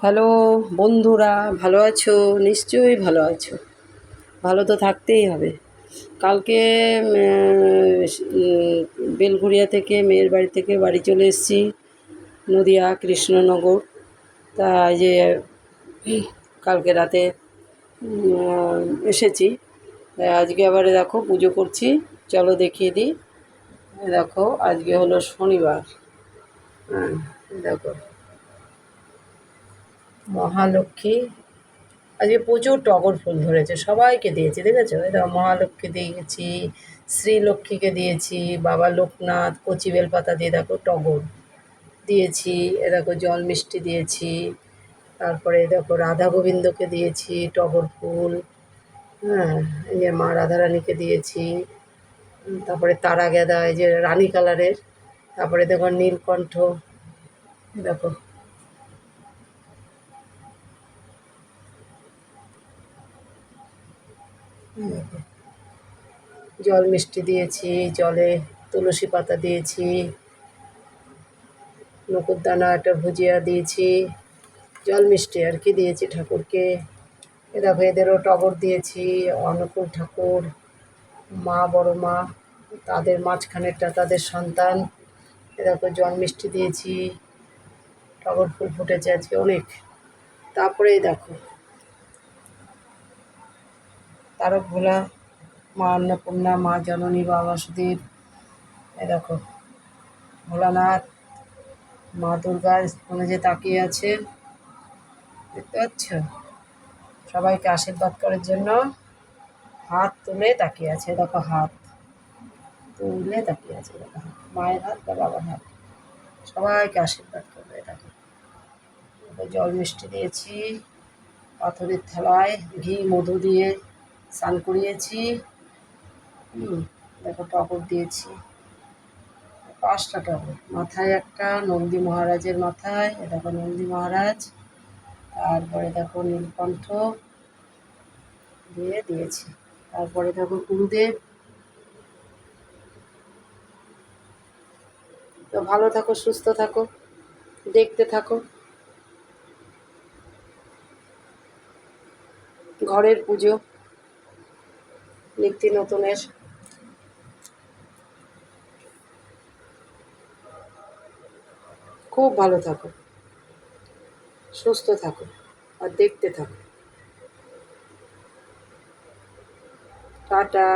Hello বন্ধুরা, ভালো আছো? নিশ্চয়ই ভালো আছো। ভালো তো থাকতেই হবে। কালকে বেলঘরিয়া থেকে, মেয়ের বাড়ি থেকে বাড়ি চলে এসেছি, নদিয়া কৃষ্ণনগর। তা এই যে কালকে রাতে এসেছি। আজকে আবার দেখো পুজো করছি, চলো দেখিয়ে দিই। দেখো আজকে হলো শনিবার। হ্যাঁ, দেখো মহালক্ষ্মী। আজকে প্রচুর টগর ফুল ধরেছে, সবাইকে দিয়েছি, দেখেছো? এটা মহালক্ষ্মী দিয়েছি, শ্রীলক্ষ্মীকে দিয়েছি, বাবা লোকনাথ কচি বেলপাতা দিয়ে দেখো টগর দিয়েছি, এ দেখো জল মিষ্টি দিয়েছি, তারপরে দেখো রাধা গোবিন্দকে দিয়েছি টগর ফুল। হ্যাঁ, এই যে মা রাধারানীকে দিয়েছি। তারপরে তারা গেঁদা, এই যে রানী কালারের। তারপরে দেখো নীলকণ্ঠ, দেখো দেখো জল মিষ্টি দিয়েছি, জলে তুলসী পাতা দিয়েছি, নকুরদানা একটা ভুজিয়া দিয়েছি, জল মিষ্টি আর কি দিয়েছি ঠাকুরকে। এ দেখো এদেরও টগর দিয়েছি, অনুকূল ঠাকুর, মা বড় মা, তাদের মাঝখানেরটা তাদের সন্তান। এ দেখো জল মিষ্টি দিয়েছি, টগর ফুল ফুটেছে আজকে অনেক। তারপরে এই দেখো তারক ভোলা, মা অন্নপূর্ণা, মা জননী, বাবা বাসুদেব। এ দেখো ভোলানাথ, মা দুর্গা মনে যে তাকিয়ে আছে, দেখতে পাচ্ছ? সবাইকে আশীর্বাদ করার জন্য হাত তুলে তাকিয়ে আছে, দেখো হাত তুলে তাকিয়ে আছে, দেখো হাত, মায়ের হাত বা বাবার হাত, সবাইকে আশীর্বাদ করবে। দেখো জল মিষ্টি দিয়েছি, পাথরের থালায় ঘি মধু দিয়ে স্নান করিয়েছি। দেখো টগর দিয়েছি, 5টা টগর, মাথায় একটা নন্দী মহারাজের মাথায়, এ দেখো নন্দী মহারাজ। তারপরে দেখো নীলকণ্ঠ দিয়ে দিয়েছি। তারপরে দেখো গুরুদেব। তো ভালো থাকো, সুস্থ থাকো, দেখতে থাকো। ঘরের পুজো নিত্য নতুনের। খুব ভালো থাকো, সুস্থ থাকো, আর দেখতে থাকো। টাটা।